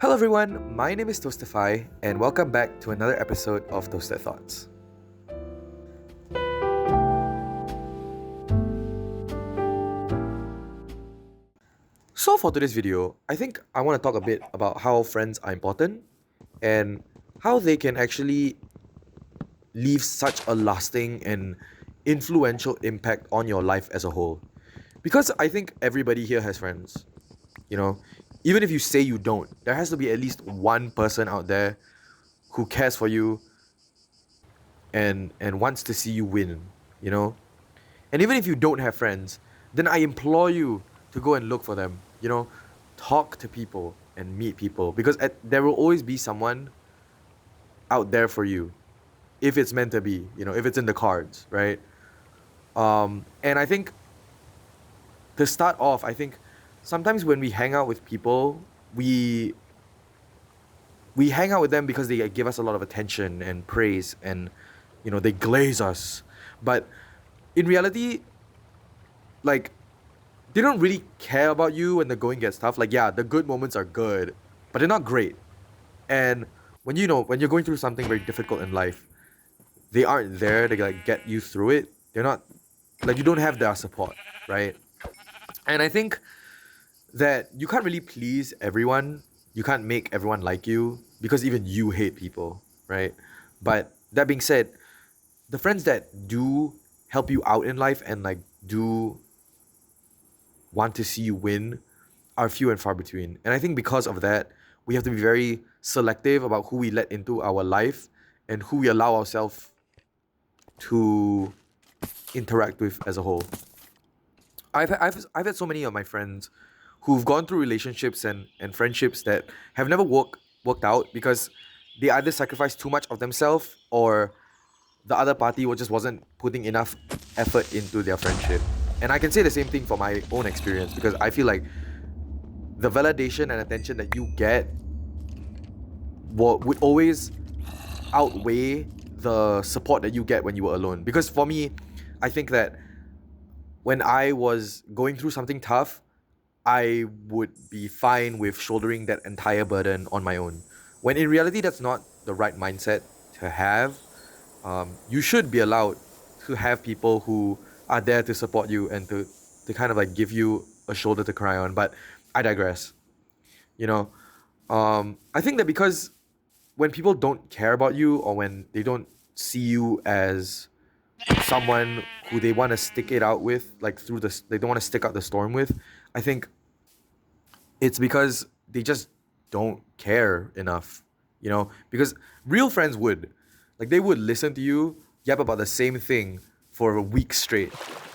Hello everyone, my name is Toastify and welcome back to another episode of Toasted Thoughts. So for today's video, I think I want to talk a bit about how friends are important and how they can actually leave such a lasting and influential impact on your life as a whole. Because I think everybody here has friends, you know, even if you say you don't, there has to be at least one person out there who cares for you and wants to see you win, you know? And even if you don't have friends, then I implore you to go and look for them, talk to people and meet people because there will always be someone out there for you if it's meant to be, if it's in the cards, right? And I think to start off, I think sometimes when we hang out with people, we hang out with them because they give us a lot of attention and praise and they glaze us. But in reality, like they don't really care about you when the going gets tough. Like yeah, the good moments are good, but they're not great. And when you're going through something very difficult in life, they aren't there to like get you through it. They're not like you don't have their support, right? And I think that you can't really please everyone. You can't make everyone like you because even you hate people, right? But that being said, the friends that do help you out in life and like do want to see you win are few and far between. And I think because of that, we have to be very selective about who we let into our life and who we allow ourselves to interact with as a whole. I've had so many of my friends who've gone through relationships and friendships that have never worked out because they either sacrificed too much of themselves or the other party just wasn't putting enough effort into their friendship. And I can say the same thing for my own experience because I feel like the validation and attention that you get would always outweigh the support that you get when you were alone. Because for me, I think that when I was going through something tough, I would be fine with shouldering that entire burden on my own. When in reality, that's not the right mindset to have. You should be allowed to have people who are there to support you and to kind of like give you a shoulder to cry on. But I digress. You know, I think that because when people don't care about you or when they don't see you as someone who they want to stick it out with, like they don't want to stick out the storm with, I think it's because they just don't care enough, because real friends they would listen to you yap about the same thing for a week straight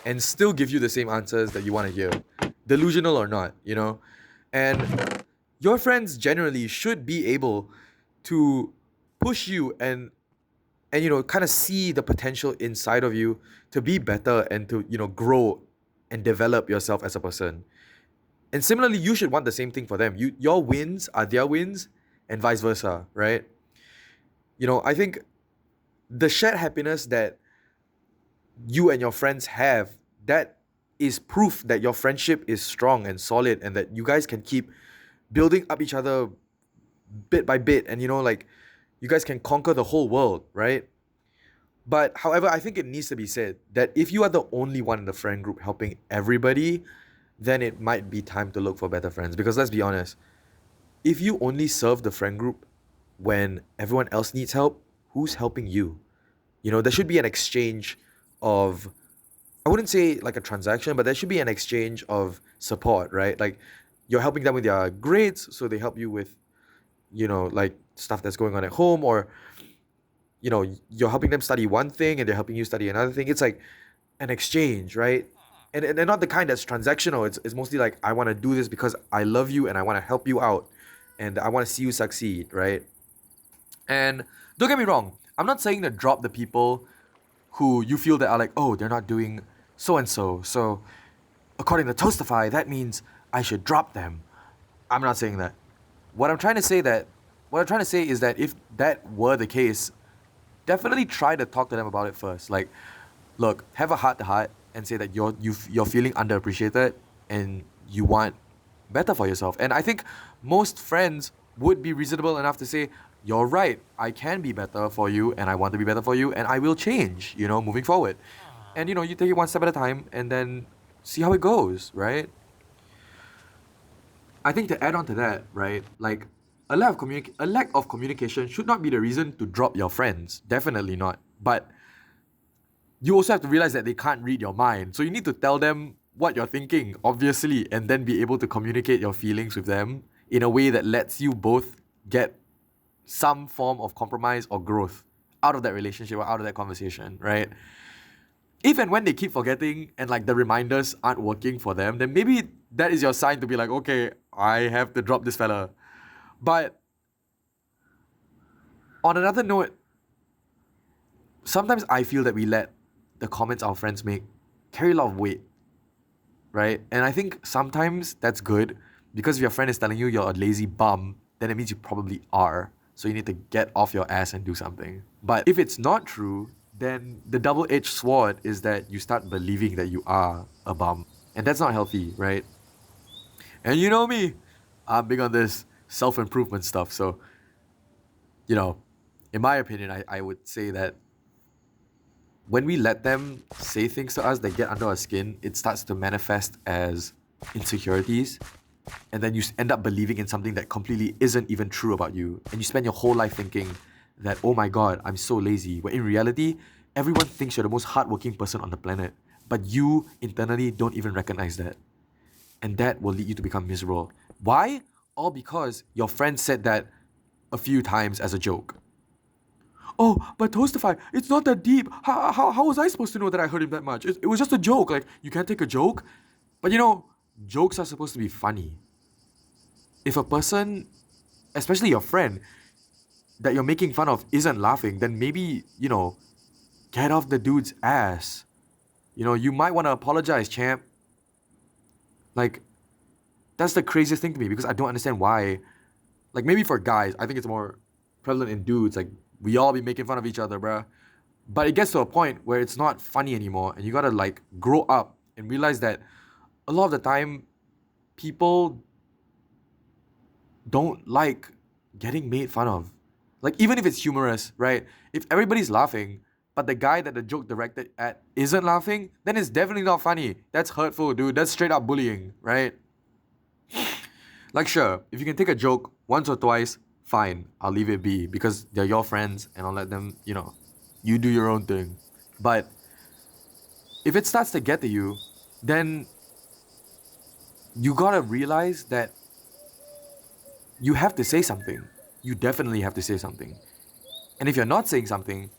and still give you the same answers that you want to hear, delusional or not, and your friends generally should be able to push you and kind of see the potential inside of you to be better and to grow and develop yourself as a person. And similarly, you should want the same thing for them. Your wins are their wins and vice versa, right? I think the shared happiness that you and your friends have, that is proof that your friendship is strong and solid and that you guys can keep building up each other bit by bit and like you guys can conquer the whole world, right? But however, I think it needs to be said that if you are the only one in the friend group helping everybody, then it might be time to look for better friends. Because let's be honest, if you only serve the friend group when everyone else needs help, who's helping you? There should be an exchange of, I wouldn't say like a transaction, but there should be an exchange of support, right? Like you're helping them with their grades, so they help you with, like stuff that's going on at home, or you're helping them study one thing and they're helping you study another thing. It's like an exchange, right? And they're not the kind that's transactional. It's mostly like, I want to do this because I love you and I want to help you out and I want to see you succeed, right? And don't get me wrong, I'm not saying to drop the people who you feel that are like, oh, they're not doing so and so, so according to Toastify, that means I should drop them. I'm not saying that. What I'm trying to say is that if that were the case, definitely try to talk to them about it first. Like, look, have a heart to heart and say that you're feeling underappreciated and you want better for yourself. And I think most friends would be reasonable enough to say, you're right, I can be better for you and I want to be better for you and I will change, moving forward. And you take it one step at a time and then see how it goes, right? I think to add on to that, right, like a lack of communication should not be the reason to drop your friends. Definitely not. But you also have to realize that they can't read your mind. So you need to tell them what you're thinking, obviously, and then be able to communicate your feelings with them in a way that lets you both get some form of compromise or growth out of that relationship or out of that conversation, right? If and when they keep forgetting and like the reminders aren't working for them, then maybe that is your sign to be like, okay, I have to drop this fella. But on another note, sometimes I feel that we let the comments our friends make carry a lot of weight, right? And I think sometimes that's good because if your friend is telling you you're a lazy bum, then it means you probably are. So you need to get off your ass and do something. But if it's not true, then the double-edged sword is that you start believing that you are a bum. And that's not healthy, right? And you know me, I'm big on this self-improvement stuff. So, in my opinion, I would say that when we let them say things to us that get under our skin, it starts to manifest as insecurities. And then you end up believing in something that completely isn't even true about you. And you spend your whole life thinking that, oh my God, I'm so lazy. When in reality, everyone thinks you're the most hardworking person on the planet. But you internally don't even recognize that. And that will lead you to become miserable. Why? All because your friend said that a few times as a joke. Oh, but Toastify, it's not that deep. How was I supposed to know that I hurt him that much? It was just a joke. Like, you can't take a joke. But jokes are supposed to be funny. If a person, especially your friend, that you're making fun of isn't laughing, then maybe, get off the dude's ass. You might want to apologize, champ. Like, that's the craziest thing to me because I don't understand why. Like, maybe for guys, I think it's more prevalent in dudes. Like, we all be making fun of each other, bruh. But it gets to a point where it's not funny anymore, and you gotta like grow up and realize that a lot of the time, people don't like getting made fun of. Like, even if it's humorous, right? If everybody's laughing, but the guy that the joke directed at isn't laughing, then it's definitely not funny. That's hurtful, dude. That's straight up bullying, right? Like, sure, if you can take a joke once or twice, fine, I'll leave it be because they're your friends and I'll let them, you do your own thing. But if it starts to get to you, then you gotta realize that you have to say something. You definitely have to say something. And if you're not saying something,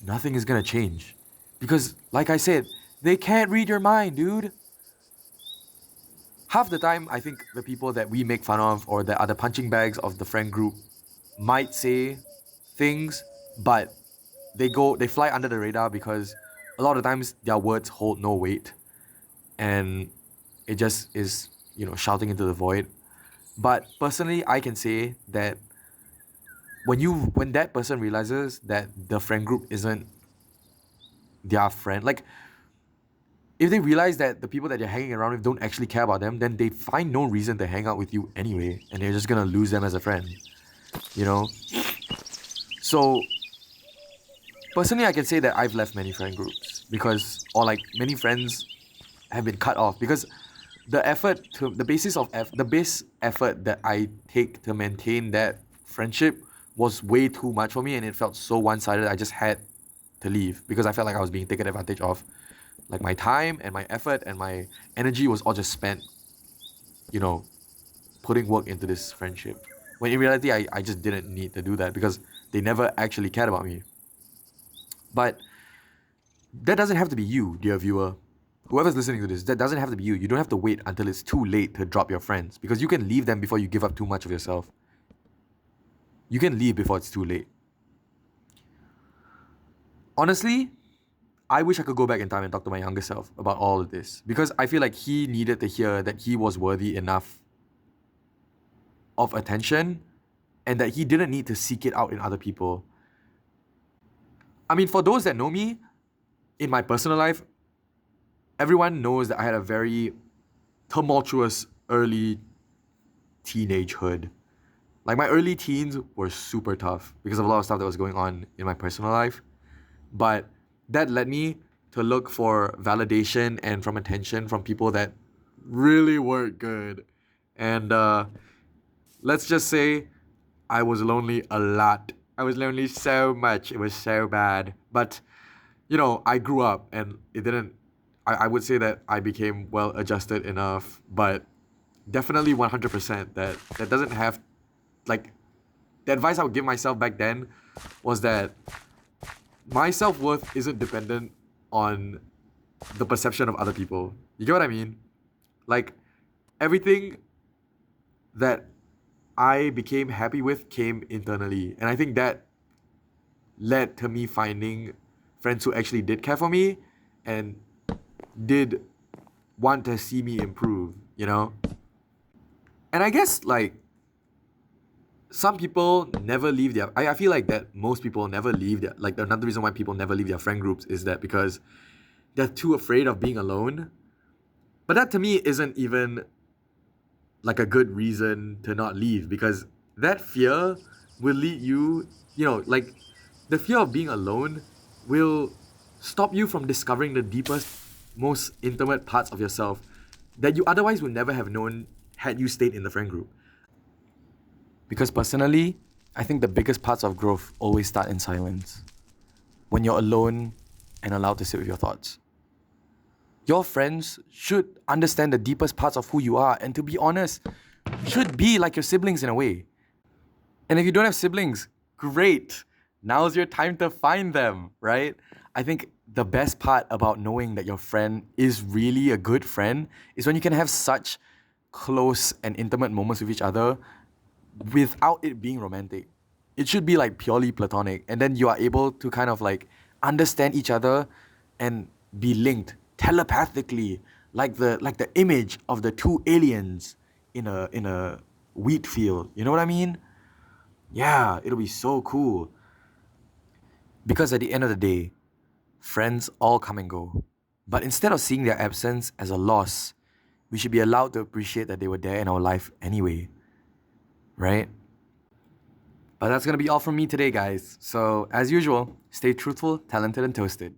nothing is gonna change. Because, like I said, they can't read your mind, dude. Half the time, I think the people that we make fun of or that are the punching bags of the friend group might say things, but they fly under the radar because a lot of times their words hold no weight and it just is, shouting into the void. But personally, I can say that when that person realizes that the friend group isn't their friend, like if they realize that the people that they're hanging around with don't actually care about them, then they find no reason to hang out with you anyway, and they're just gonna lose them as a friend, you know? So, personally, I can say that I've left many friend groups because, or like many friends have been cut off because the base effort that I take to maintain that friendship was way too much for me and it felt so one-sided. I just had to leave because I felt like I was being taken advantage of. Like my time and my effort and my energy was all just spent, you know, putting work into this friendship. When in reality, I just didn't need to do that because they never actually cared about me. But that doesn't have to be you, dear viewer. Whoever's listening to this, that doesn't have to be you. You don't have to wait until it's too late to drop your friends because you can leave them before you give up too much of yourself. You can leave before it's too late. Honestly, I wish I could go back in time and talk to my younger self about all of this because I feel like he needed to hear that he was worthy enough of attention and that he didn't need to seek it out in other people. I mean, for those that know me, in my personal life, everyone knows that I had a very tumultuous early teenagehood. Like my early teens were super tough because of a lot of stuff that was going on in my personal life. But that led me to look for validation and from attention from people that really weren't good. And let's just say I was lonely a lot. I was lonely so much. It was so bad. But, I grew up and it didn't, I would say that I became well adjusted enough, but definitely 100% that doesn't have, like, the advice I would give myself back then was that my self worth isn't dependent on the perception of other people. You get what I mean? Like, everything that I became happy with came internally. And I think that led to me finding friends who actually did care for me and did want to see me improve. And I guess, like, some people never leave their. I feel like that most people never leave their. Like, another reason why people never leave their friend groups is that because they're too afraid of being alone. But that to me isn't even like a good reason to not leave because that fear will lead you, like the fear of being alone will stop you from discovering the deepest, most intimate parts of yourself that you otherwise would never have known had you stayed in the friend group. Because personally, I think the biggest parts of growth always start in silence. When you're alone and allowed to sit with your thoughts. Your friends should understand the deepest parts of who you are, and to be honest, should be like your siblings in a way. And if you don't have siblings, great. Now's your time to find them, right? I think the best part about knowing that your friend is really a good friend is when you can have such close and intimate moments with each other without it being romantic. It should be like purely platonic, and then you are able to kind of like understand each other and be linked telepathically, like the image of the two aliens in a wheat field. You know what I mean? Yeah, it'll be so cool. Because at the end of the day, friends all come and go. But instead of seeing their absence as a loss, we should be allowed to appreciate that they were there in our life anyway. Right? But that's gonna be all from me today, guys. So, as usual, stay truthful, talented, and toasted.